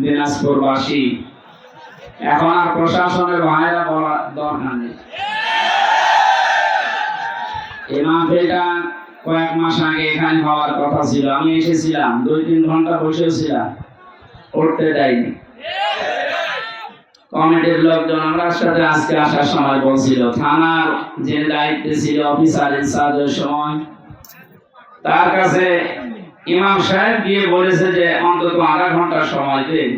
দিনাজপুরবাসী, এখন আর প্রশাসনের ভাইরা বলার দরকার নেই। এই মাহফিলটা কয়েক মাস আগে এখানে হওয়ার কথা ছিল, আমি এসেছিলাম, 2-3 ঘন্টা বসেছিলাম, উঠতে দেয়নি। কমিটির লোকজন আমার সাথে আজকে আসার সময় বলছিল, থানার যে দায়িত্বে ছিল অফিসার ইনচার্জের সময়, তার কাছে ইমাম সাহেব গিয়ে বলেছে যে অন্তত আধা ঘন্টা সময় দিন,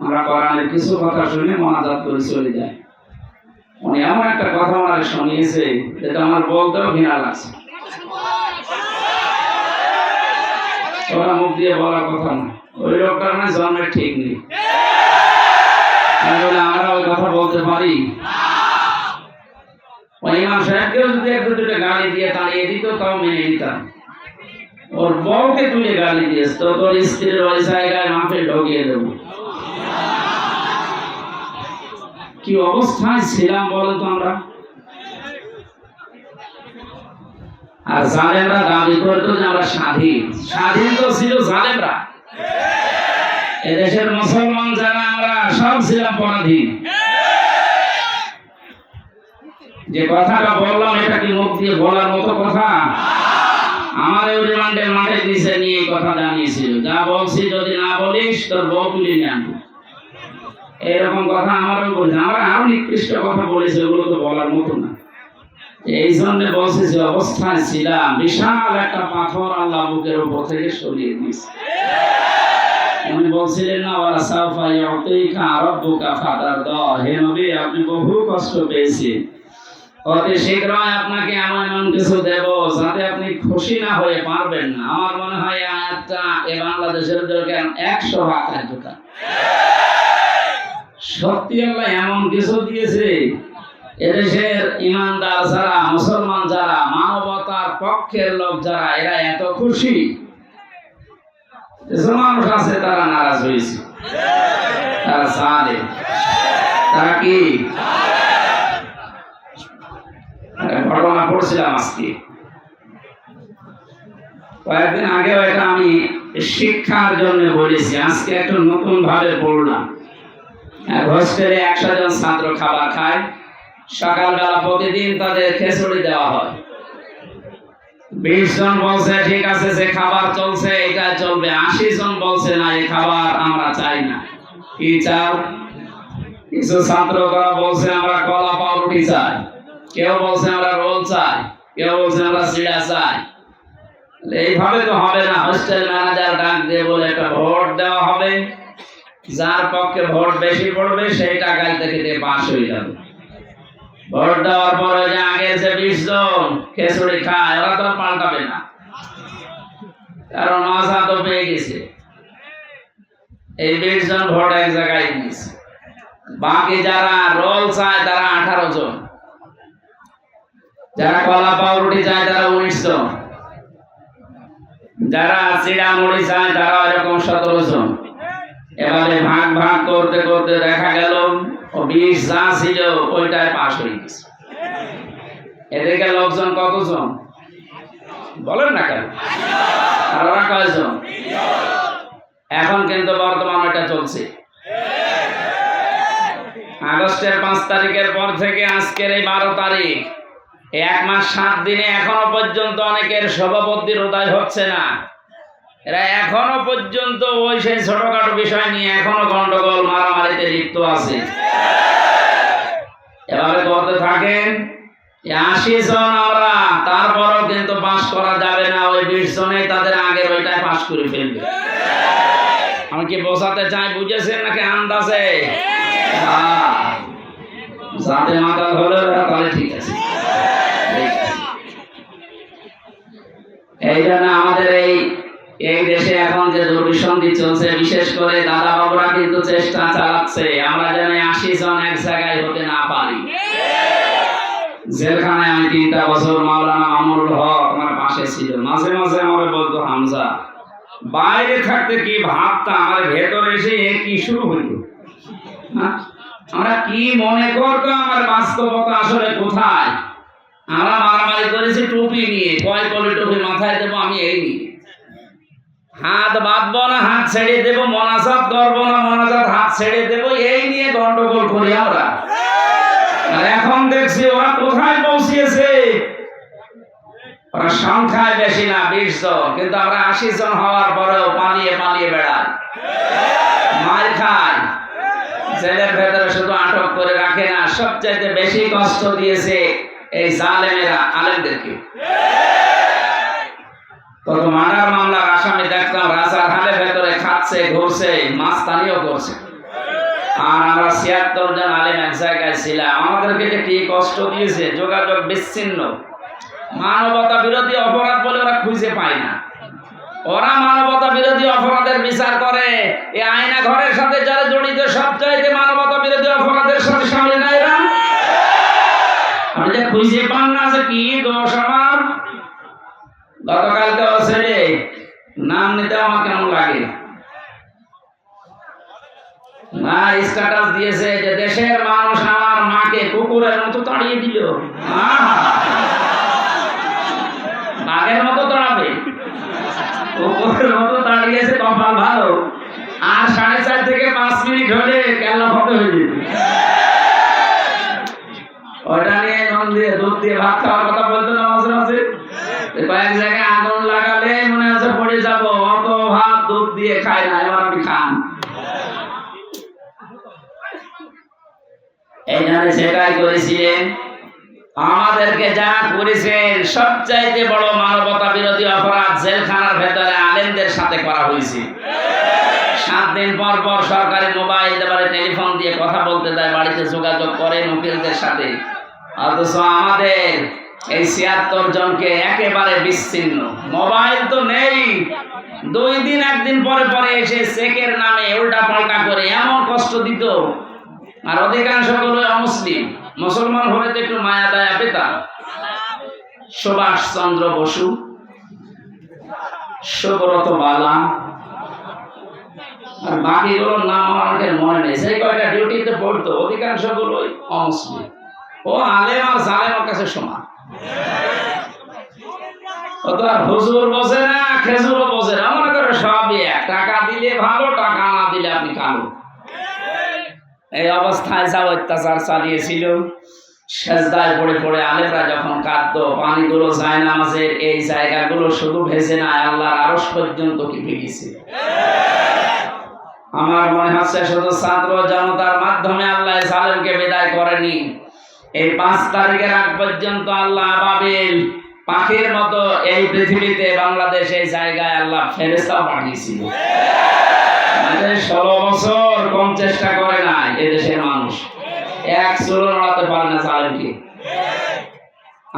আমরা কোরআনের কিছু কথা শুনে মোনাজাত করে চলে যাই। উনি এমন একটা কথা ওনাকে শুনিয়েছে যেটা আমার বলতেও ঘৃণা লাগছে। ওরা মুখ দিয়ে বলার কথা না, ওই লোকটার মানে জন্মের ঠিক নেই। আমরা ওই কথা বলতে পারি? ওই ইমাম সাহেবকেও যদি 1-2টা গালি দিয়ে তাড়িয়ে দিত তাও মেনে নিতাম। ওর বউকে তুলে গালি দিয়েছ তো তোর স্ত্রীর ওই জায়গায় মাফে ঢুকিয়ে দেবো। কি অবস্থায় ছিলাম বলতো আমরা। আর জালেমরা দাবি করতো যে আমরা স্বাধীন। স্বাধীন তো ছিল জালেমরা। এদেশের মুসলমান যারা আমরা সব ছিলাম পরাধীন। যে কথাটা বললাম এটা কি মুখ দিয়ে বলার মতো কথা? আমার এই রিমান্ডের মাঠে নিচে নিয়ে এই কথা জানিয়েছিল, যা বলছি যদি না বলিস তোর বউ তুলে নিয়ে আনবো। এরকম কথা আমারও বলছে। আমরা আরো নিকৃষ্ট কথা বলেছি, ওগুলো তো বলার মতো না। এই জন্য বলছি যে অবস্থায় ছিলাম, বিশাল একটা পাথর আল্লাহ বুকের উপর থেকে সরিয়ে দিয়েছে। উনি বলছিলেন না, ওয়ালা সাউফা ইউতিকা রাব্বুকা ফাতারদা, হে নবী আপনি বহু কষ্ট পেয়েছেন, অতি শীঘ্রই আপনাকে এমন কিছু দেব যাতে আপনি খুশি না হয়ে পারবেন না। আমার মনে হয় আয়াতটা এই বাংলাদেশের দরকার 100 ভাগ কার্যকর। সত্যি আল্লাহ এমন কিছু দিয়েছে, এদেশের ইমানদার যারা, মুসলমান যারা, মানবতার পক্ষের লোক যারা, এরা এত খুশি। কিছু মানুষ আছে তারা নারাজ হয়েছে, তারা জালেম, তারা কি ঘটনা পড়ছিলাম আজকে কয়েকদিন আগেও, এটা আমি শিক্ষার জন্য বলেছি, আজকে একটু নতুন ভাবে পড়লাম। হোস্টেলে 100 জন ছাত্র খাবার খায়, সকালবেলা প্রতিদিন তাদের খিচুড়ি দেওয়া হয়। 20 জন বলছে ঠিক আছে, যে খাবার চলছে এটা চলবে। 80 জন বলছে না, এই খাবার আমরা চাই না। কি চাও? কিছু ছাত্র বলছে আমরা কলা পাউরুটি চাই, কেউ বলছে আমরা রোল চাই, কেউ বলছে আমরা সিড়া চাই। এইভাবে তো হবে না। হোস্টেল ম্যানেজার ডাক দিয়ে বলে একটা ভোট দেওয়া হবে, যার পক্ষে ভোট বেশি পড়বে সেই টাকায় থেকে দিয়ে পাস হয়ে যাবে। ভোট দেওয়ার পরে যে আগে যে 20 জন খিচুড়ি খায়, ওরা তো পাল্টাবে না, কারণ মজা তো পেয়ে গেছে। এই 20 জন ভোট এক জায়গায় দিয়েছে। বাকি যারা রোল চায় তারা 18 জন, যারা কলা পাউরুটি চায় তারা 19 জন, যারা চিড়া মুড়ি চায় তারা এরকম 17 জন। এবারে ভাগ ভাগ করতে করতে দেখা গেল 20 যা ছিল ওইটাই পাস হয়ে গেছে। এদিকে লোকজন কতজন বলেন না কেন? আর ওরা কয়জন? এখন কিন্তু বর্তমান এটা চলছে। আগস্টের 5 তারিখের পর থেকে আজকের এই 12 তারিখ, 1 মাস 7 দিনে এখনো পর্যন্ত অনেকের সভাপতির উদয় হচ্ছে না। এরা এখনো পর্যন্ত ওই সেই ছোটখাটো বিষয় নিয়ে এখনো গন্ডগোল মারামারিতে লিপ্ত আছে। এভাবে করতে থাকেন 80 জন আমরা, তারপরও কিন্তু পাস করা যাবে না। ওই 20 জনেই তাদের আগের ওইটাই পাস করে ফেলবে। আমি কি বোঝাতে চাই বুঝেছেন নাকি আন্দাজে? যাতে মাথা ধরে তাহলে ঠিক আছে। এই জন্য আমাদের এই দেশে এখন যে দুর্বিসন্ধি চলছে, বিশেষ করে দাদা বাবুরা কিন্তু চেষ্টা চালাচ্ছে আমরা যেন 80 জন এক জায়গায় হতে না পারি। জেলখানায় আমি 3টা বছর মাওলানা মামুনুল হক আমার পাশে ছিল, মাঝে মাঝে আমার বলতো হামজা, বাইরে থাকতে কি ভাবতাম, আমার ভেতরে এসে কি শুরু হইল। আমরা কি মনে করতাম, আমার বাস্তবতা আসলে কোথায়। আমরা মারামারি করেছি টুপি নিয়ে, কয় কলি টুপি মাথায় দেবো আমি এই নিয়ে, হাত বাঁধবো না, হাত ছেড়ে দেবো, মোনাজাত করবো না, মোনাজাত ছেড়ে দেবো এই নিয়ে গন্ডগোল করি আমরা। আর এখন দেখছি ওরা কোথায় পৌঁছিয়েছে। ওরা সংখ্যায় বেশি না 20 জন, কিন্তু আমরা 80 জন হওয়ার পরেও পালিয়ে পালিয়ে বেড়াই, মার খাই, জেলের ভেতরে শুধু আটক করে রাখে না, সবচাইতে বেশি কষ্ট দিয়েছে এই জালেমেরা আলেমদেরকে। কত মার্ডার মামলার আসামি দেখলাম রাজার হালে ভেতরে খাচ্ছে, ঘুরছে, মাস্তানিও করছে। আর আমরা 76 জন আলেম এক জায়গায় ছিলাম, আমাদেরকে যে কি কষ্ট দিয়েছে, যোগাযোগ বিচ্ছিন্ন। মানবতা বিরোধী অপরাধ বলে ওরা খুঁজে পায় না। ওরা মানবতা বিরোধী অপরাধের বিচার করে, এই আয়না ঘরের সাথে যারা জড়িত সবচাইতে মানবতা বিরোধী অপরাধের সাথে সামিল না এরা। আপনি যে খুঁজে পান না যে কি দোষ আমার। গতকালকে ছেলে নাম নিতে আমার কেমন লাগে না, স্ট্যাটাস দিয়েছে যে দেশের মানুষ আমার মাকে কুকুরের মতো তাড়িয়ে দিল। বাঘের মতো তাড়াবে, কুকুরের মতো তাড়িয়েছে, কপাল ভালো। আর 4.5 থেকে 5 মিনিট হলে কেল্লা ফটো হয়ে যেত। ওটা নিয়ে নুন দিয়ে দুধ দিয়ে ভাত খাওয়ার কথা বলতো না মাঝে মাঝে। কয়েক জায়গায় আগুন লাগালে মনে হচ্ছে পড়ে যাবো, অত ভাত দুধ দিয়ে খায় না, এবার আপনি খান। এইখানে সেটাই করেছিলেন, আমাদেরকে যা করেছেন সবচাইতে বড় মানবতা বিরোধী অপরাধ জেলখানার ভেতরে আলেমদের সাথে করা হয়েছে। 7 দিন পর পর সরকারি মোবাইল দেবারে টেলিফোন দিয়ে কথা বলতে দেয়, বাড়িতে যোগাযোগ করেন উকিলদের সাথে। অথচ আমাদের এই 76 জনকে একেবারে বিচ্ছিন্ন, মোবাইল তো নেই। 2 দিন 1 দিন পরে পরে এসে চেকের নামে উল্টা পাল্টা করে এমন কষ্ট দিত। আর অধিকাংশ গুলো অমুসলিম, মুসলমান হলে তো একটু মায়া দয়া পেতাম। সুভাষ চন্দ্র বসু, সুব্রত বালা, আর বাকিগুলোর নাম আমাদের মনে নেই। সেই কয়টা ডিউটিতে পড়তো, অধিকাংশ গুলোই অমুসলিম। ও আলেম আর জালেমের কাছে সমান। ও তো আর হুজুর বোঝে না, খেজুরও বোঝে না, মনে করে সবই এক। টাকা দিলে ভালো, টাকা না দিলে আপনি কালো। এই অবস্থায় যা অত্যাচার চালিয়েছিল, সেজদায় পড়ে পড়ে আলেমরা যখন কাঁদতো, পানিগুলো যায় নামাজের এই জায়গাগুলো শুধু ভেসে না, আল্লাহর আরশ পর্যন্ত কি ভেগেছে। আমার মনে হচ্ছে শুধু ছাত্র জনতার মাধ্যমে আল্লাহ জালেমকে বিদায় করেনি। এই 5 তারিখের আগ পর্যন্ত আল্লাহ আবাবিল পাখির মতো এই পৃথিবীতে বাংলাদেশ এই জায়গায় আল্লাহ ফেরেশতা পাঠিয়েছিল। 16 বছর কম চেষ্টা করে নাই এদেশের মানুষ, এক চুলো নড়াতে পারে না জালেমকে।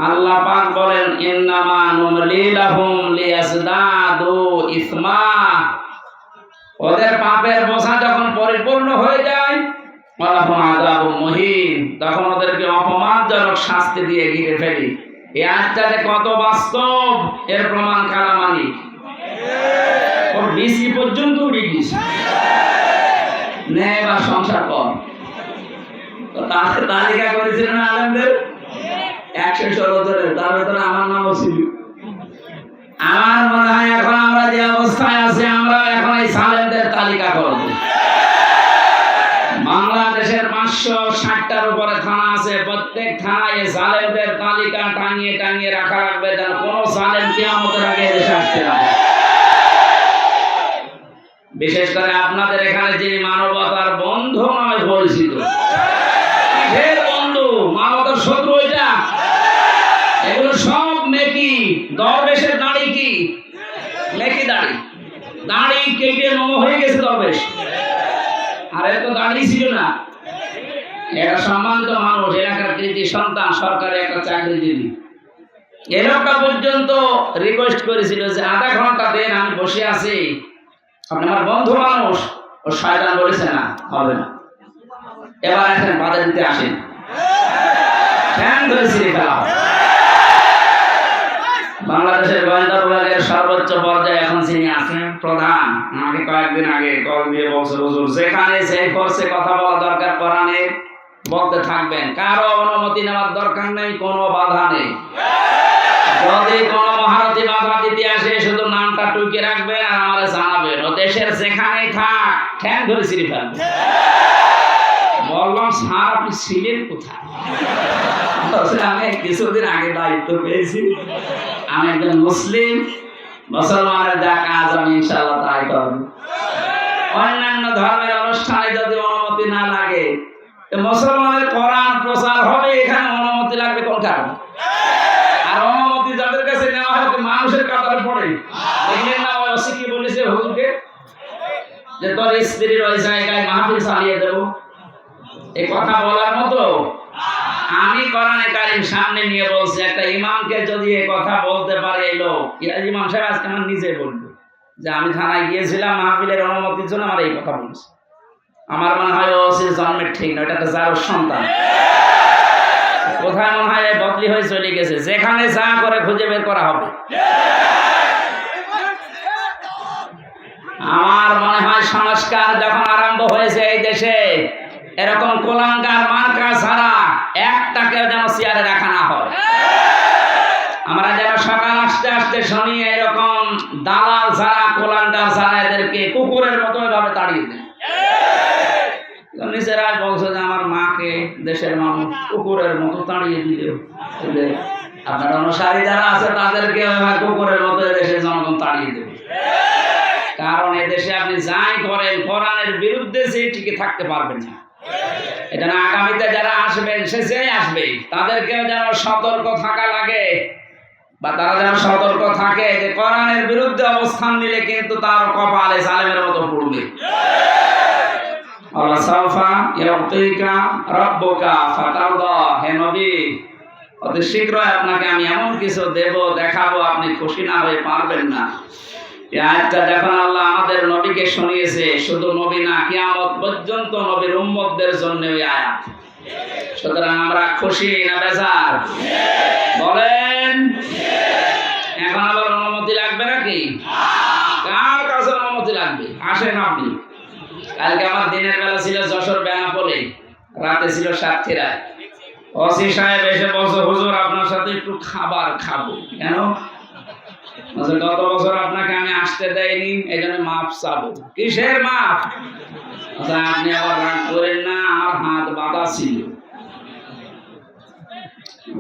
আল্লাহ পাক বলেন, ইন্নামা নুমলি লাহুম লিয়াজদাদু ইসমা। ওদের পাপের বোঝা যখন পরিপূর্ণ হয়ে যায়, ওয়ালাহুম আযাবুম মুহিন, তখন ওদেরকে অপমানজনক শাস্তি দিয়ে ঘিরে ফেলি। এই আয়াতটাতে কত বাস্তব এর প্রমাণ কালামানি। ওর বিসি পর্যন্ত উড়ে গেছে, নে বা সংসার কর। তো তাদের তালিকা করেছিলেন না আলেমদের 116 জনের, তার ভেতরে আমার নামও ছিল। আমার মনে হয় এখন আমরা যে অবস্থায় আছি, আমরা এখন এই সালেমদের তালিকা করব। বাংলাদেশের 560টার উপরে থানা আছে, প্রত্যেক থানায় জালেমদের তালিকা টাঙিয়ে টাঙিয়ে রাখা লাগবে, যেন কোনো জালেম কিয়ামতের আগে দেশে আসতে না পারে। বিশেষ করে আপনাদের এখানে যিনি মানবতার বন্ধু নামে পরিচিত, কিসের বন্ধু, মানবতার শত্রু এটা। এগুলো সব মেকি। দরবেশের দাড়ি কি মেকি দাড়ি, দাড়ি কেটে নম হয়ে গেছে দরবেশ। আর এত দাড়ি ছিল না, এরা সম্মানিত মানুষ, এলাকার কৃতি সন্তান, সরকারি একটা চাকরিজীবী। এলাকা পর্যন্ত রিকোয়েস্ট করেছিল যে আধা ঘন্টা দেন, আমি বসে আছি, আপনি আমার বন্ধু মানুষ। ও শয়তান বলেছে না, হবে না, এবার আসেন বাধা দিতে আসেন। ফ্যান ধরেছি ফেলা। বাংলাদেশের গোয়েন্দা বিভাগের সর্বোচ্চ পর্যায়ে এখন যিনি আছেন প্রধান, আমাকে কয়েকদিন আগে কল দিয়ে বলছে, হুজুর যেখানে সেই ফোর্সে কথা বলা দরকার কোরআনে বলতে থাকবেন, কারো অনুমতি নেওয়ার দরকার নেই, কোনো বাধা নেই। যদি কোনো মহারথী বাধা দিতে আসে শুধু নামটা টুকে রাখবেন আর আমারে জানাবেন, ও দেশের যেখানে থাক ঠ্যাং ধরে ছিঁড়ে ফেলবে। বললাম স্যার আপনি ছিলেন কোথায়? আমি কিছুদিন আগে দায়িত্ব পেয়েছি, আমি একজন মুসলিম, মুসলমানের যা কাজ আমি ইনশাআল্লাহ তাই করব। অন্যান্য ধর্মের অনুষ্ঠানে যদি অনুমতি না লাগে, মুসলমানের কোরআন প্রচার হবে, এখানে অনুমতি লাগবে কোন কারণ? আর অনুমতি যাদের কাছে নেওয়া হয় মানুষের কাতারে পড়ে। দেখলেন না ওই ওসি কি বলেছে হুজুরকে, যে তোর স্ত্রীর ওই জায়গায় মাহফিল চালিয়ে দেবো। এই কথা বলার মতো? আমি কোরআনে কারীম সামনে নিয়ে বলছি, একটা ইমামকে যদি এই কথা বলতে পারে এই লোক, ইমাম সাহেব আজকে আমার নিজে বলবো যে আমি থানায় গিয়েছিলাম মাহফিলের অনুমতির জন্য, আমার এই কথা বলছে। আমার মনে হয় ওসির জন্মের ঠিক না, এটা তো যার সন্তান। কোথায় মনে হয় বদলি হয়ে চলে গেছে, যেখানে যা করে খুঁজে বের করা হবে। আমার মনে হয় সংস্কার যখন আরম্ভ হয়েছে এই দেশে, এরকম কোলাঙ্গার মার্কা ছাড়া একটাকে যেন চেয়ারে রাখা না হয়। আমরা যেন সকাল আসতে আসতে শুনি এরকম দালাল ছাড়া, কোলাঙ্গার ছাড়া এদেরকে কুকুরের মতো এভাবে তাড়িয়ে দেয়। নিজেরাই বলছে যে আমার মাকে দেশের মানুষ কুকুরের মতো তাড়িয়ে দিল। আপনার অনুসারী যারা আছে তাদেরকে কুকুরের মতো দেশের জনগণ তাড়িয়ে দেবে। কারণ এদেশে আপনি যাই করেন কোরআনের বিরুদ্ধে যে টিকে থাকতে পারবেন না। এটা না, আগামীতে যারা আসবেন সে যে আসবে তাদেরকেও যেন সতর্ক থাকা লাগে, বা তারা যেন সতর্ক থাকে যে কোরআনের বিরুদ্ধে অবস্থান নিলে কিন্তু তার কপালে জালেমের মতো পড়বে। আল্লাহ সাওফা ইয়াতিকা রাব্বুকা ফাতারদা, হে নবী অতি শীঘ্রই আপনাকে আমি এমন কিছু দেব, দেখাবো, আপনি খুশি না হয়ে পারবেন না। এই আয়াতটা যখন আল্লাহ আমাদের নবীকে শুনিয়েছে, শুধু নবী না, কিয়ামত পর্যন্ত নবীর উম্মতদের জন্য এই আয়াত। সুতরাং আমরা খুশি না বেজার? বলেন। এখন আবার অনুমতি লাগবে নাকি? কার কাছে অনুমতি লাগবে? আসেন আপনি। কালকে আমার দিনের বেলা ছিল যশোর বেনাপোলে, রাতে ছিল সাতক্ষীরায়। ওসি সাহেব এসে বলছে, হুজুর আপনার সাথে একটু খাবার খাবো। কেন? গত বছর আপনাকে আমি আসতে দেয়নি, এই জন্য মাপ চাবো। কিসের মাপ? আপনি আবার রাগ করেন না, আমার হাত বাঁধা ছিল।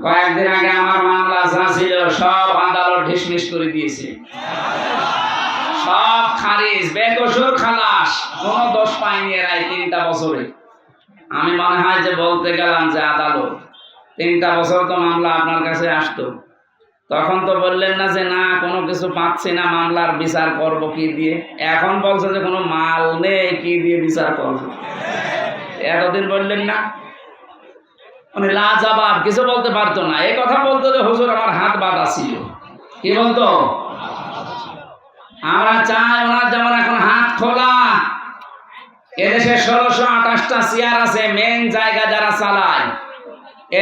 কয়েকদিন আগে আমার মামলা যা ছিল সব আদালত ঢিসমিস করে দিয়েছে, সব খারিজ, বেকসুর খালাস, কোনো দোষ পাইনি এরা 3টা বছরে। আমি মনে হয় যে বলতে গেলাম যে আদালত 3টা বছর তো মামলা আপনার কাছে আসতো, তখন তো বললেন না যে না কোনো কিছু পাচ্ছি না, মামলার বিচার করব কি দিয়ে। এখন বলছে যে কোনো মাল নেই, কি দিয়ে বিচার করব। এতদিন বললেন না, মানে লাজবাব, কিছু বলতে পারতো না। এই কথা বলতো যে হুজুর আমার হাত বাঁধা ছিল। কি বলতো? আমরা চাই ওনার যেমন এখন হাত খোলা। এদেশে 1628টা চেয়ার আছে, মেন জায়গা যারা চালায়,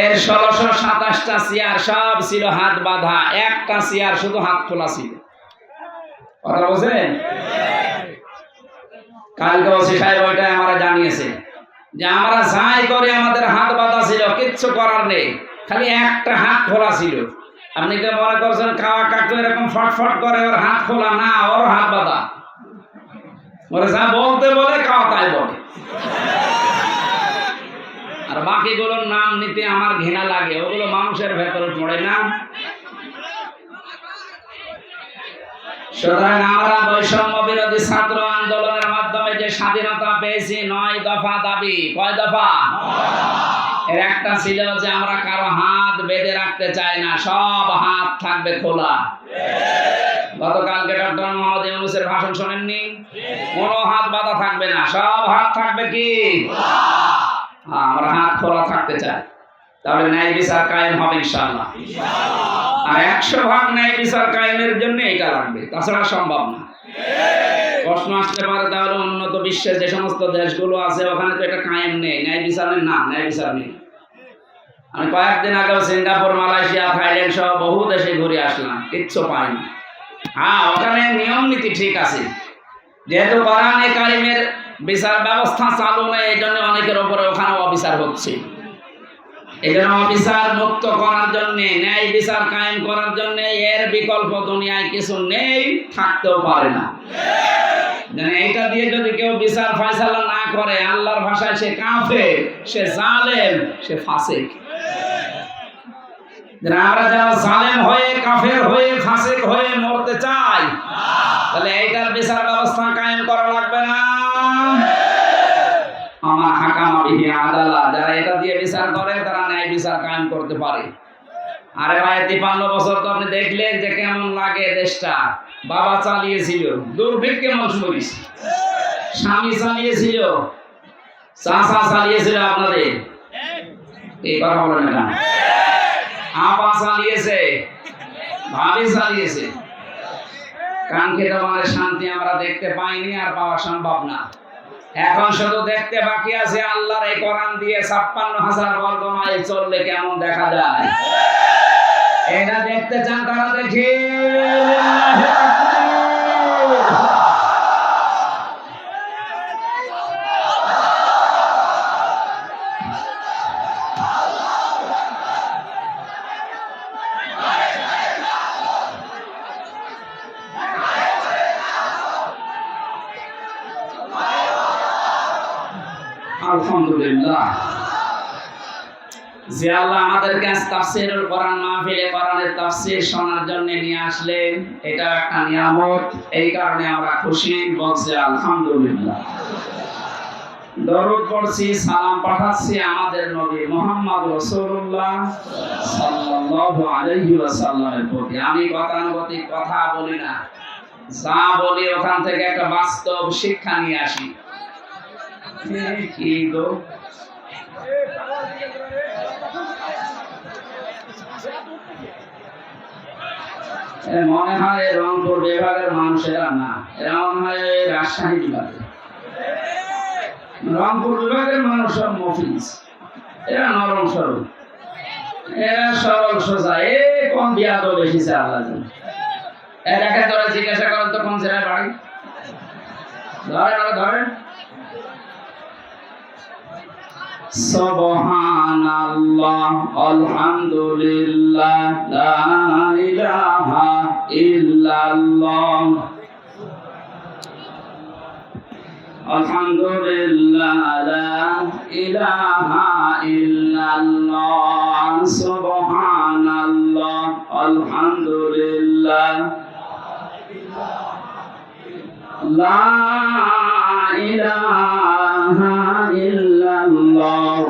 এর 1627টা চেয়ার সব ছিল হাত বাঁধা, একটা চেয়ার শুধু হাত খোলা ছিল। কথা বলছেন? কালকে ওসি সাহেব ওইটাই আমরা জানিয়েছে যে আমরা যাই করে আমাদের হাত বাঁধা ছিল, কিচ্ছু করার নেই, খালি একটা হাত খোলা ছিল। আপনি কি মনে করছেন খাওয়া কাকু এরকম ফটফট করে ওর হাত খোলা? না, ওর হাত বাঁধা। ওরা যা বলতে বলে খাওয়া তাই বলে। আর বাকিগুলোর নাম নিতে আমার ঘৃণা লাগে, ওগুলো মানুষের ভেতরে পড়ে না। সুতরাং আমরা বৈষম্য বিরোধী ছাত্র আন্দোলনের মাধ্যমে যে স্বাধীনতা পেয়েছি, 9 দফা দাবি। কয় দফা? এর একটা ছিল যে আমরা কারো হাত বেঁধে রাখতে চাই না, সব হাত থাকবে খোলা। গতকালকে ডক্টর মোহাম্মদ ইউনূসের ভাষণ শোনেননি? কোনো হাত বাঁধা থাকবে না, সব হাত থাকবে কি? আমরা হাত খোলা থাকতে চাই। তাহলে ন্যায় বিচার কায়েম হবে ইনশাআল্লাহ। আর 100% ন্যায় বিচার কায়েমের জন্য এটা লাগবে, তাছাড়া সম্ভব না। প্রশ্ন আসতে পারে তাহলে উন্নত বিশ্বের যে সমস্ত দেশগুলো আছে ওখানে তো এটা কায়েম নেই, ন্যায় বিচারের না, ন্যায় বিচার নেই। আমি কয়েকদিন আগেও সিঙ্গাপুর, মালয়েশিয়া, থাইল্যান্ড সহ বহু দেশে ঘুরে আসলাম, কিচ্ছু পাইনি। হ্যাঁ, ওখানে নিয়ম নীতি ঠিক আছে, যেহেতু কোরআনে কারিমের বিচার ব্যবস্থা চালু নেই, এই জন্য অনেকের ওপরে ওখানে অবিচার হচ্ছে। এই জন্য অবিচার মুক্ত করার জন্য, ন্যায় বিচার কায়েম করার জন্য এর বিকল্প দুনিয়ায় কিছু নেই, থাকতেও পারে না। এইটা দিয়ে যদি কেউ বিচার ফয়সালা না করে, আল্লাহর ভাষায় সে কাফের, সে জালেম, সে ফাসিক। আমরা যারা জালেম হয়ে, কাফের হয়ে, ফাসিক হয়ে মরতে চাই, তাহলে এইটার বিচার ব্যবস্থা কায়েম করা লাগবে না? আমার হাকামা বিহি আদালা, যারা এটা দিয়ে বিচার করে তারা ন্যায় বিচার কায়েম করতে পারে। আরে ভাই 53 বছর তো আপনি দেখলেন যে কেমন লাগে দেশটা। বাবা চালিয়েছিল, দুর্ভিক্ষে মানুষ মরিস, স্বামী চালিয়েছিল, চাচা চালিয়েছিল, আপনাদের এই কথা বলেন না, আপা চালিয়েছে, ভাবি চালিয়েছে। কাঙ্ক্ষিত মানে শান্তি আমরা দেখতে পাইনি, আর পাওয়া সম্ভব না। এখন শুধু দেখতে বাকি আছে আল্লাহর এই কোরআন দিয়ে 56,000 বর্গ মাইল চললে কেমন দেখা যায়। এটা দেখতে চান তারা দেখি। আলহামদুলিল্লাহ, যে আল্লাহ আমাদেরকে তাফসীরুল কোরআন মাহফিলে কোরআনের তাফসীর শোনার জন্য নিয়ে আসলেন, এটা একটা নিয়ামত। এই কারণে আমরা খুশি, বলছি আলহামদুলিল্লাহ। দরুদ পড়ছি, সালাম পাঠাচ্ছি আমাদের নবী মুহাম্মদ রাসূলুল্লাহ সাল্লাল্লাহু আলাইহি ওয়াসাল্লামের প্রতি। আমি গতানুগতিক কথা বলি না, যা বলি ওখান থেকে একটা বাস্তব শিক্ষা নিয়ে আসি। কি গো মনে হয় রংপুর বিভাগের মানুষেরা না, এরা মনে হয় রাজশাহী বিভাগের। রংপুর বিভাগের মানুষ সব মফিজ, এরা নরম সরল, এরা সরল সোজা। এ কোন বিয়া তো বেশি আল্লাহ জানে। এটাকে তোরা জিজ্ঞাসা করেন তো কোন জেলায় বাড়ি, ধরেন সুবহানাল্লাহ আলহামদুলিল্লাহ লা ইলাহা ইল্লাল্লাহ আলহামদুলিল্লাহ লা ইলাহা ইল্লাল্লাহ সুবহানাল্লাহ আলহামদুলিল্লাহ লা ইলাহা ইল্লাল্লাহ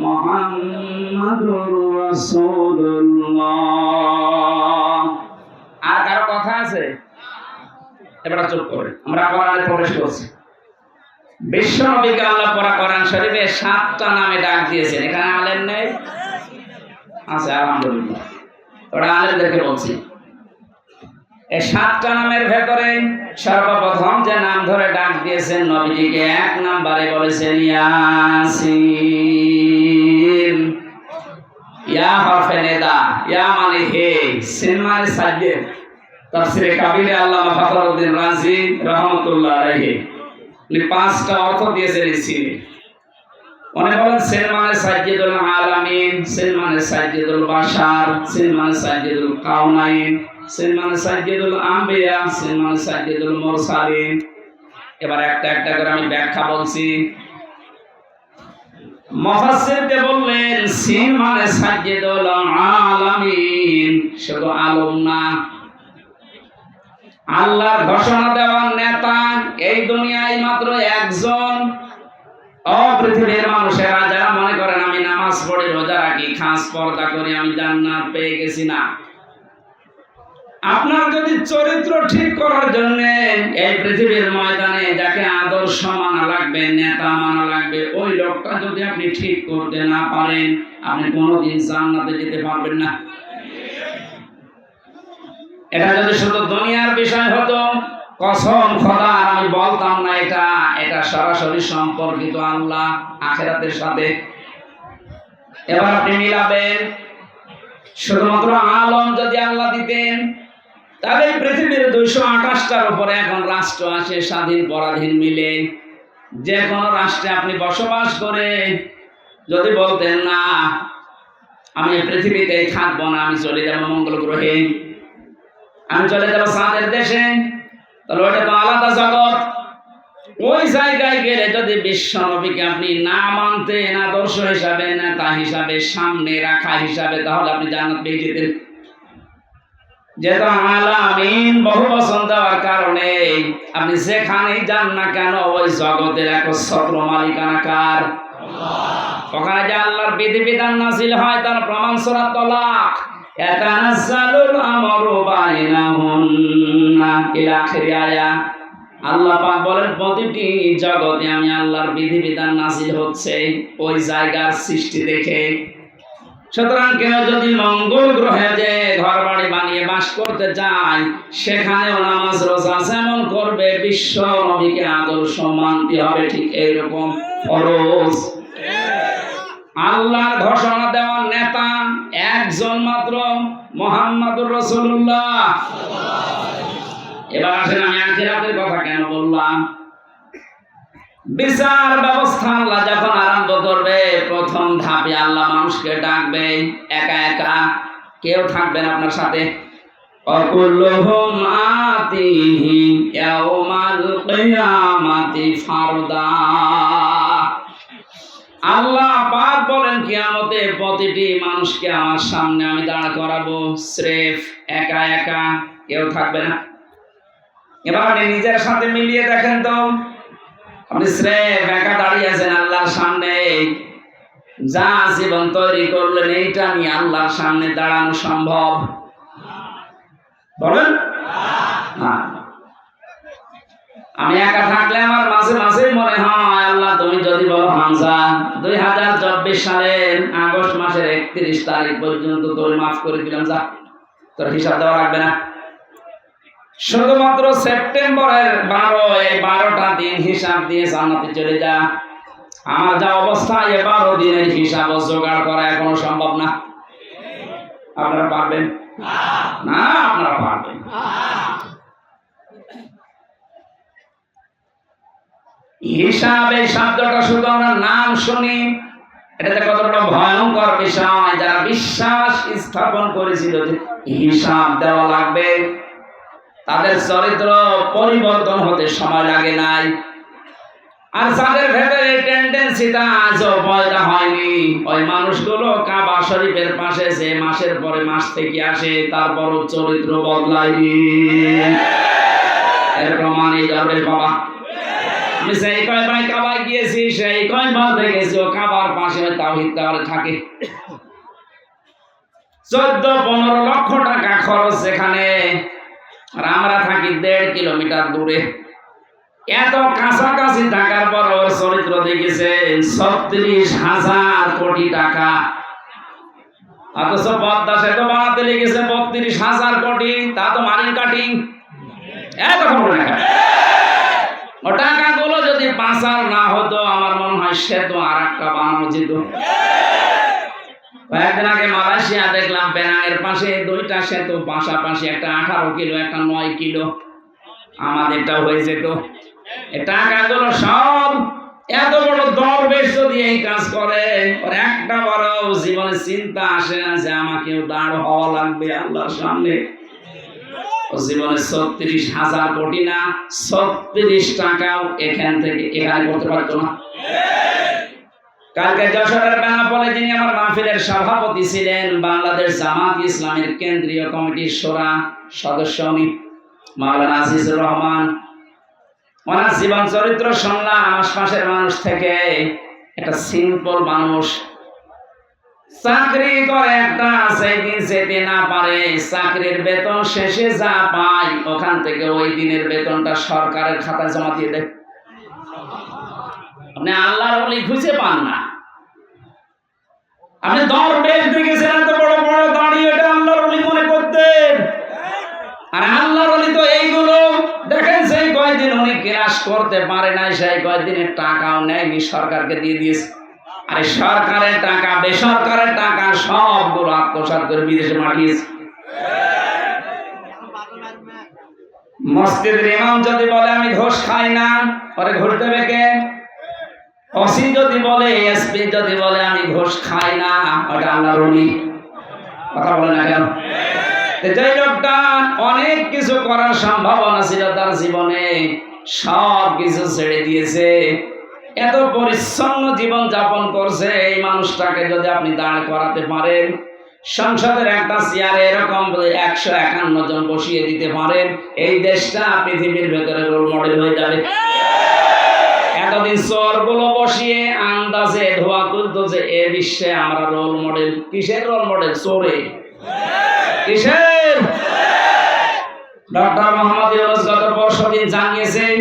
মুহাম্মাদুর রাসূলুল্লাহ। আর কারো কথা আছে? এবার চুপ করে, আমরা কোরআনে প্রবেশ করছি। বিশ্ব নবীকে আল্লাহ পড়া কোরআন শরীফে 7টা নামে ডাক দিয়েছেন। এখানে আলেম নেই? আছে, আলহামদুলিল্লাহ। ওরা আলেমদেরকে বলছি, এই 7টা নামের ভেতরে সর্বপ্রথম যে নাম ধরে ডাক দিয়েছেন নবীজিকে, 1 নম্বরে বলেছেন ইয়াসিন। ইয়া হরফে নিদা, ইয়া মানে হে, সিন মানে সাজ্জেদ। তাফসীরে কাবিরে আল্লামা ফখরুদ্দীন রাজি রাহমাতুল্লাহ আলাইহি 5টা অর্থ দিয়েছেন এই সিনে। উনি বলেন সিন মানে সাজ্জেদুল আলামিন, সিন মানে সাজ্জেদুল বাশার, সিন মানে সাজ্জেদুল কাউনাইন, সিন মানে সাজ্জেদুল আম্বিয়া, সিন মানে সাজ্জেদুল মুরসালিন। এবার একটা একটা করে আমি ব্যাখ্যা বলছি। মুফাসসিরকে বললেন সিন মানে সাজ্জেদুল আলামিন, শুধু আলম না, আল্লাহর ঘোষণা দেওয়ার নেতা এই দুনিয়ায় মাত্র একজন। পৃথিবীর মানুষেরা যারা মনে করেন আমি নামাজ পড়ি, রোজা রাখি, খাস পর্দা করি, আমি জান্নাত পেয়ে গেছি, না। আপনার যদি চরিত্র ঠিক করার জন্য এই পৃথিবীর ময়দানে যাকে আদর্শ মানা লাগবে, নেতা মানা লাগবে, ওই লোকটা যদি আপনি ঠিক করতে না পারেন, আপনি কোনোদিন জান্নাতে যেতে পারবেন না। এটা যদি শুধু দুনিয়ার বিষয় হতো, কসম খোদা আমি বলতাম না এটা সরাসরি সম্পর্কিত আল্লাহ আখিরাতের সাথে। এবার আপনি মিলাবেন, শুধুমাত্র আলম যদি আল্লাহ দিতেন, তাহলে পৃথিবীর 228টার উপরে এখন রাষ্ট্র আছে, স্বাধীন পরাধীন মিলে। যে কোনো রাষ্ট্রে আপনি বসবাস করে যদি বলতেন না আমি পৃথিবীতে থাকবো না, আমি চলে যাবো মঙ্গল গ্রহে, আমি চলে যাবো চাঁদের দেশে, তাহলে ওটা তো আলাদা জগৎ। ওই জায়গায় গেলে যদি বিশ্ব নবীকে আপনি না মানতেন, আদর্শ হিসাবে, নেতা হিসাবে, সামনে রাখা হিসাবে, তাহলে আপনি জান্নাত পেয়ে যেতেন। যেহেতু আলামিন বহু বচন দেওয়ার কারণে আপনি যেখানেই যান না কেন ওই জগতের একচ্ছত্র মালিকানা কার? ওখানে যে আল্লাহর বিধিবিধান নাযিল হয় তার প্রমাণ সূরা তালাক, ইয়াতানাজ্জালুল আমরু বাইনাহুন্না ইলা আখির আয়া। আল্লাহ পাক বলেন প্রতিটি জগতে আমি আল্লাহর বিধিবিধান নাযিল হচ্ছে ওই জায়গার সৃষ্টি দেখে। সুতরাং কেউ যদি মঙ্গল গ্রহে যে ঘর বাড়ি বানিয়ে বাস করতে চায়, সেখানেও নামাজ রোজা যেমন করবে, বিশ্ব নবীকে আদর্শ মানতে হবে ঠিক এইরকম ফরজ। আল্লাহর ঘোষণা দেওয়ার নেতা একজন মাত্র, মুহাম্মাদুর রাসূলুল্লাহ। এবার আসেন আমি আখিরাতের কথা কেন বললাম। বিচার ব্যবস্থা আল্লাহ যখন আরম্ভ করবে, প্রথম ধাপে আল্লাহ মানুষকে ডাকবে একা একা, কেউ থাকবেন আপনার সাথে। অকুল্লুহুম আতিহি ইয়াউমাল কিয়ামাতি ফারদা। আল্লাহ পাক বলেন কিয়ামতে প্রতিটি মানুষকে আমার সামনে আমি দাঁড় করাবো, স্রেফ একা একা, কেউ থাকবে না। এবার আপনি নিজের সাথে মিলিয়ে দেখেন তো, আপনি স্রেফ একা দাঁড়িয়ে আছেন আল্লাহর সামনে, যা জীবন তৈরি করলেন এইটা নিয়ে আল্লাহর সামনে দাঁড়ানো সম্ভব? বলেন না। আমি একা থাকলে আমার মাঝে মাঝে মনে হয়, আল্লাহ তুমি যদি বলো হামজা 2024 সালের আগস্ট মাসের 31 তারিখ পর্যন্ত তোর মাফ করে দিলাম, যা, তোর হিসাব দেওয়া লাগবে না। শুধুমাত্র সেপ্টেম্বরের 12, এই 12টা দিন হিসাব দিয়ে জান্নাতে চলে যা। আমার যা অবস্থা, এই 12 দিনের হিসাব জোগাড় করা এখনো সম্ভব না। আপনারা পারবেন না? আপনারা পারবেন। হিসাব, এই শব্দটা শুধু আমরা নাম শুনি, এটাতে কতটা ভয়ঙ্কর বিষয়। যারা বিশ্বাস স্থাপন করেছিল যে হিসাব দেওয়া লাগবে, তাদের চরিত্র পরিবর্তন হতে সময় লাগে নাই। আর যাদের ভেতরে টেন্ডেন্সিটা আজও পয়দা হয়নি, ওই মানুষগুলো কাবা শরীফের পাশে যে মাসের পরে মাস থেকে আসে, তারপরও চরিত্র বদলায়নি। এর প্রমাণ এই যাবে বাবা। আমি সেই কয়বার কাবায় গিয়েছি, সেই কয়বার দেখেছি ও কাবার পাশে তাওহীদ দেওয়ার থাকে। 14-15 লক্ষ টাকা খরচ সেখানে, আর আমরা থাকি 1.5 কিলোমিটার দূরে। এত কাছাকাছি থাকার পর ওর চরিত্র দেখেছেন 36,000 কোটি টাকা। অথচ পদ্মা সেতু বানাতে লেগেছে 32,000 কোটি, তা তো মারিন কাটিং। এত খবর না, ও টাকাগুলো যদি পাচার না হতো, আমার মনে হয় সেতু আর একটা বানানো যেত। কয়েকদিন আগে মালয়েশিয়া দেখলাম পেনাংয়ের পাশে 2টা সেতু পাশাপাশি, একটা 18 কিলো, একটা 9 কিলো। আমাদেরটা হয়ে যেত। এই টাকাগুলো সব এত বড় দরবেশ যদি এই কাজ করে, ওর একটা বড় জীবনে চিন্তা আসে না যে আমাকেও দাঁড় হওয়া লাগবে আল্লাহর সামনে। ও জীবনে 36,000 কোটি না, 36 টাকাও এখান থেকে এখানে করতে পারতো না। কালকে যশোরের বেনাপোলে যিনি আমার মাহফিলের সভাপতি ছিলেন, বাংলাদেশ জামাত ইসলামের কেন্দ্রীয় কমিটির শোরা সদস্য উনি মাওলানা আজিজুর রহমান। ওনার জীবন চরিত্র শুনলাম আশপাশের মানুষ থেকে। একটা সিম্পল মানুষ, চাকরি করে একটা, সেদিন যেতে না পারে, চাকরির বেতন শেষে যা পায় ওখান থেকে ওই দিনের বেতনটা সরকারের খাতায় জমা দিয়ে দেয়। আপনি আল্লাহর ওলি খুঁজে পান না। আপনি দরবেশ দেখেছেন এত বড় বড় দাড়ি, এটা আল্লাহর ওলি মনে করতেন। আর আল্লাহর ওলি তো এইগুলো দেখেন, সেই কয়দিন উনি ক্লাস করতে পারে নাই, সেই কয়দিনের টাকাও নেয়নি, সরকারকে দিয়ে দিয়েছে। আর সরকারের টাকা, বেসরকারের টাকা সবগুলো আত্মসাৎ করে বিদেশে পাঠিয়েছে। মসজিদের ইমাম যদি বলে আমি ঘুষ খাই না, পরে ঘুষ দেবে কে? ওসি যদি বলে, এসপি যদি বলে আমি ঘুষ খাই না, ওটা আল্লাহর ওলি। কথা বলে না কেন? যে লোকটা অনেক কিছু করার সম্ভাবনা ছিল তার জীবনে, সব কিছু ছেড়ে দিয়েছে, এত পরিচ্ছন্ন জীবন যাপন করছে, এই মানুষটাকে যদি আপনি দাঁড় করাতে পারেন, সংসদের একটা চেয়ারে এরকম 151 জন বসিয়ে দিতে পারেন, এই দেশটা পৃথিবীর ভেতরে রোল মডেল হয়ে যাবে। এতদিন চোরগুলো বসিয়ে আন্দাজে ধোয়া তুলতো যে এ বিশ্বে আমরা রোল মডেল। কিসের রোল মডেল? চোরে। কিসের? ডক্টর মোহাম্মদ ইউনূস গত পরশুদিন জানিয়েছেন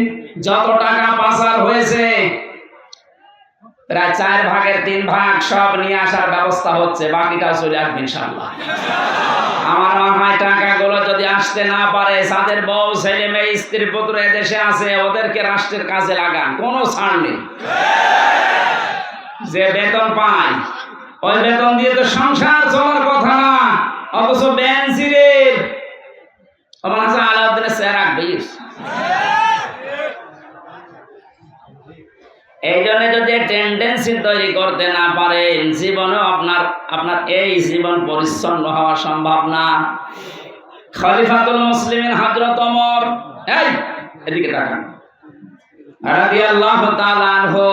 যত টাকা পাচার হয়েছে প্রায় 4 ভাগের 3 ভাগ সব নিয়ে আসার ব্যবস্থা হচ্ছে, বাকিটা চলে আসবে ইনশাআল্লাহ। আমার মনে হয় টাকাগুলো যদি আসতে না পারে, যাদের বউ ছেলে মেয়ে স্ত্রী পুত্র এদেশে আছে ওদেরকে রাষ্ট্রের কাজে লাগান, কোনো ছাড় নেই। যে বেতন পায় ওই বেতন দিয়ে তো সংসার চলার কথা না, অথচ বেনজিরের আলাউদ্দিনের চেরাক বিষ। এই জন্য যদি টেন্ডেন্সি তৈরি করতে না পারেন, জীবনে আপনার এই জীবন পরিচ্ছন্ন হওয়া সম্ভব না। খলিফাতুল মুসলিমিন হযরত ওমর, এই এদিকে তাকান, রাদিয়াল্লাহু তাআলা আনহু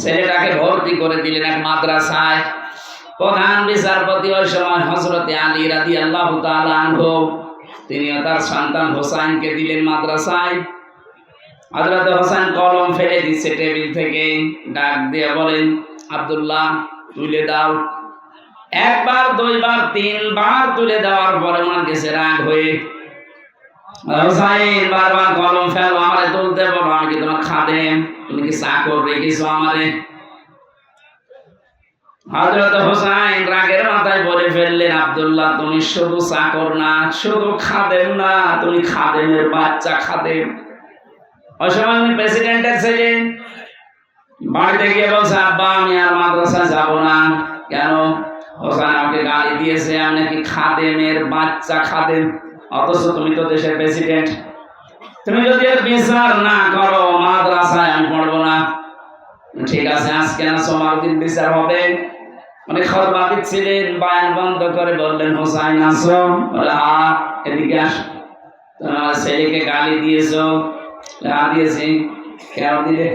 ছেলেটাকে ভর্তি করে দিলেন এক মাদ্রাসায়। প্রধান বিচারপতি ওই সময় হযরত আলী রাদিয়াল্লাহু তাআলা আনহু, তিনিও তার সন্তান হোসাইনকে দিলেন মাদ্রাসায়। হযরত হোসেন কলম ফেলে দিচ্ছে টেবিল থেকে, ডাক দিয়ে বলেন, আব্দুল্লাহ তুলে দাও। একবার, দুইবার, 3 বার তুলে দেওয়ার পরে ওনার কাছে রাগ হয়ে, হোসাইন বারবার কলম ফেলো, আমারে তুলতে বলো, আমি কি তোমার খাদেম? তুমি কি চাকর রেখেছো আমারে? হযরত হোসেন রাগের মাথায় বলে ফেললেন, আব্দুল্লাহ তুমি শুধু চাকর না, শুধু খাদেম না, তুমি খাদেমের বাচ্চা খাদেম। ওই সময় উনি প্রেসিডেন্টের ছিলেন। বাড়িতে গিয়ে বলছে, আব্বা আমি আর মাদ্রাসায় যাব না। কেন? হোসেন আমাকে গালি দিয়েছে আমি নাকি খাদেমের বাচ্চা খাদেম, অথচ তুমি তো দেশের প্রেসিডেন্ট। তুমি যদি এর বিচার না করো মাদ্রাসায় আমি পড়বো না। ঠিক আছে, আজকে না সোমবার দিন বিচার হবে। মানে খতবা দিচ্ছিলেন, বয়ান বন্ধ করে বললেন, হোসেন আসো। বলে, হ্যাঁ এদিকে আসো। তোমার ছেলেকে গালি দিয়েছো? দিয়েছি। কেন দিলে?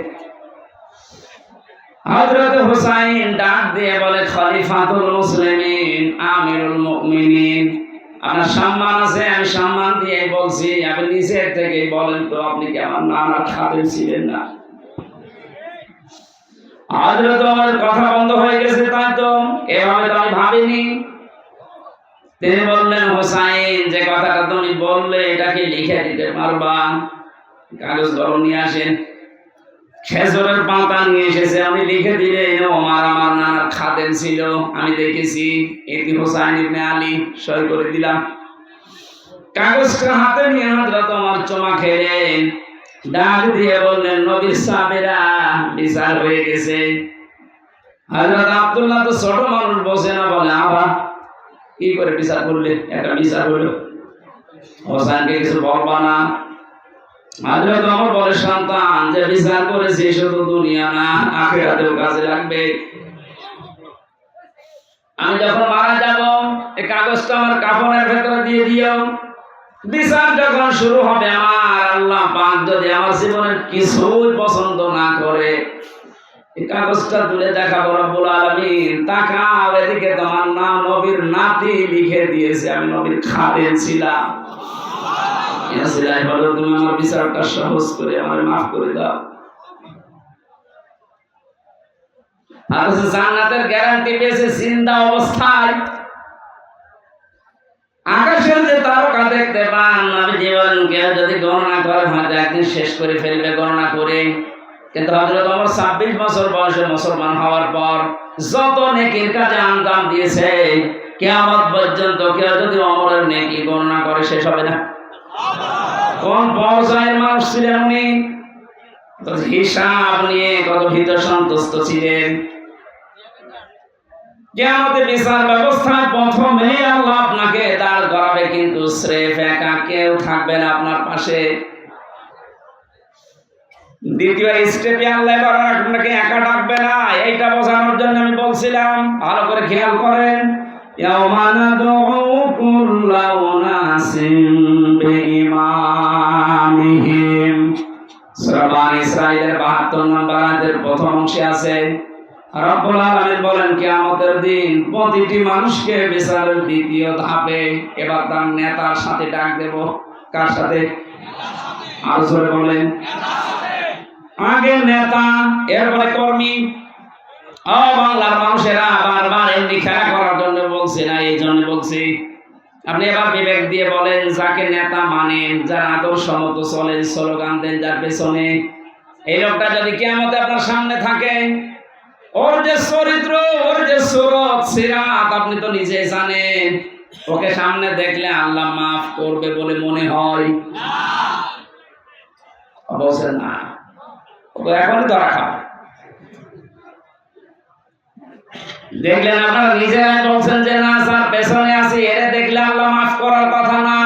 হযরত হোসাইন ডাক দিয়ে বলে, খলিফাতুল মুসলিমিন, আমিরুল মুমিনিন, আপনার সম্মান আছে, আমি সম্মান দিয়ে বলছি, আপনি নিজের থেকে বলেন তো আপনি কি আমার নানার খাদেম ছিলেন না? হযরত ওমর কথা বন্ধ হয়ে গেছে, তাই তো, এভাবে তো আমি ভাবিনি। তিনি বললেন, হোসাইন যে কথাটা তুমি বললে এটাকে লিখে দিতে পারবা? কাগজ কলম নিয়ে আসেন। খেজুরের পাতা নিয়ে এসেছে, আমি লিখে দিলে ওমর আমার নানার খাদেম ছিল, আমি দেখেছি, এটি হোসাইন ইবনে আলী, সই করে দিলাম। কাগজটা হাতে নিয়ে হযরত ওমর চমা খেলেন, ডাক দিয়ে বললেন, নবীর সাহাবীরা বিচার হয়ে গেছে। হযরত আব্দুল্লাহ তো ছোট মানুষ, বসে না, বলে, আবা কি করে বিচার করলে? একটা বিচার হলো, হোসাইনকে কিছু বলবা না? হযরত ওমর বলে, সন্তান, যে বিচার করেছে শুধু দুনিয়া না, আখিরাতেও কাজে লাগবে। আমি যখন মারা যাব এই কাগজটা আমার কাফনের ভেতরে দিয়ে দিও। বিচার যখন শুরু হবে, আমার আল্লাহ পাক যদি আমার জীবনের কিছুই পছন্দ না করে, এই কাগজটা তুলে দেখাবো, রব্বুল আলামিন তাকাও এদিকে, তোমার নাম নবীর নাতি লিখে দিয়েছে, আমি নবীর খাদেম ছিলাম। বলো, তুমি আমার বিচারটা সহজ করে আমার মাফ করে দাও। আর জান্নাতের গ্যারান্টি পেয়েছে জিন্দা অবস্থায়। আকাশের যে তারকা দেখতে পান, আমি জীবন কেউ যদি গণনা করে হয়তো একদিন শেষ করে ফেলবে গণনা করে। কিন্তু হযরত ওমর 26 বছর বয়সে মুসলমান হওয়ার পর যত নেকির কাজে আঞ্জাম দিয়েছে, কিয়ামত পর্যন্ত কেউ যদি ওমরের নেকি গণনা করে শেষ হবে না। কোন পর্যায়ের মানুষ ছিলেন উনি? হিসাব নিয়ে কত ভীত সন্তুষ্ট ছিলেন। কিয়ামতের বিচার ব্যবস্থায় প্রথমে আল্লাহ আপনাকে দাঁড় করাবে, কিন্তু স্রেফ একা কেউ থাকবে না আপনার পাশে। দ্বিতীয় স্টেপে আল্লাহ এবার আপনাকে একা ডাকবে না। এইটা বোঝানোর জন্য আমি বলছিলাম, ভালো করে খেয়াল করেন, ইয়াউমা নাদউ কুল্লা উনাসিন বিইমামিহিম। সূরা বানী ইসরাঈলের ৭২ নম্বর আয়াতের প্রথম অংশে আছে রব্বুল আলামিন বলেন কিয়ামতের দিন প্রতিটি মানুষকে বিচারের দ্বিতীয় ধাপে এবার তার নেতার সাথে ডাক দেব। কার সাথে? আর জোরে বলেন। আগে নেতা, এরপরে কর্মী। ও বাংলার মানুষেরা, বারবার এমনি খেলা করার জন্য বলছি না, এই জন্য বলছি। আপনি এবার বিবেক দিয়ে বলেন, যাকে নেতা মানেন, যার আদর্শ মতো চলেন, স্লোগান দেন যার পেছনে, এই লোকটা যদি কিয়ামতে আপনার সামনে থাকে, ওর যে চরিত্র, ওর যে সুরত সিরাত আপনি তো নিজে জানেন। ওকে সামনে দেখলে আল্লাহ মাফ করবে বলে মনে হয়? বলছেন না, ওকে এখনই ধরা খাবে। দেখলেন আপনারা নিজেরাই বলছেন যে না স্যার পেছনে আছি, এরে দেখলে আল্লাহ মাফ করার কথা না,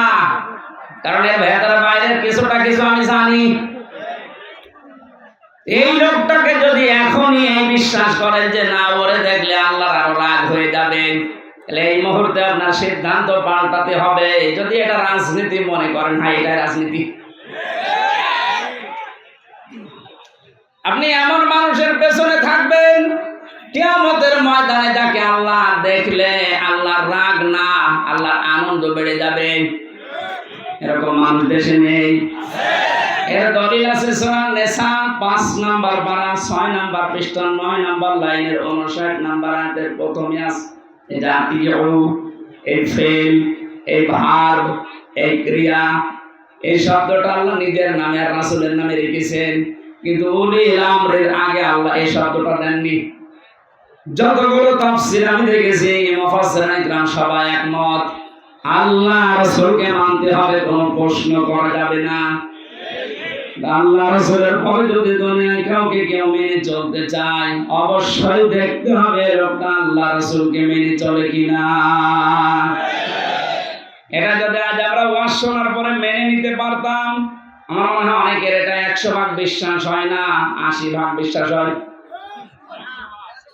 কারণ এর ভেতরে বাইরের কিছুটা কিছু আমি জানি। এই লোকটাকে যদি এখনই এই বিশ্বাস করেন যে না ওরে দেখলে আল্লাহর আরো রাগ হয়ে যাবে, তাহলে এই মুহূর্তে আপনার সিদ্ধান্ত পাল্টাতে হবে। যদি এটা রাজনীতি মনে করেন, হ্যাঁ এটা রাজনীতি। আপনি এমন মানুষের পেছনে থাকবেন কিয়ামতের ময়দানে যাকে আল্লাহ দেখলে আল্লাহর রাগ না আল্লাহর আনন্দ বেড়ে যাবে। এরকম মানুষ দেশে নেই। এর দলিল আছে সূরা নিসা ৫ নাম্বার পারা ৬ নাম্বার পৃষ্ঠা ৯ নাম্বার লাইনের ৫৯ নাম্বার আয়াতের প্রথমে আছে এটা আতিউ, এই ফেল, এই ভার্ব, এই ক্রিয়া, এই শব্দটা আল্লাহ নিজের নামে আর রাসূলের নামে রেখেছেন, কিন্তু উলিল আমরের আগে আল্লাহ এই শব্দটা দেননি। যতগুলো তাফসীর আমি দেখেছি মুফাসসিরিন ইকরাম সবাই একমত, আল্লাহ রাসূলকে মানতে হবে, কোনো প্রশ্ন করা যাবে না। আল্লাহ রাসূলের পরে যদি দুনিয়ায় কাউকে কেউ মেনে চলতে চায়, অবশ্যই দেখতে হবে লোকটা আল্লাহ রাসূলকে মেনে চলে কিনা। এটা যদি আজ আমরা ওয়াজ শোনার পরে মেনে নিতে পারতাম, আমার মনে হয় অনেকের এটা ১০০ ভাগ বিশ্বাস হয় না, ৮০ ভাগ বিশ্বাস হয়।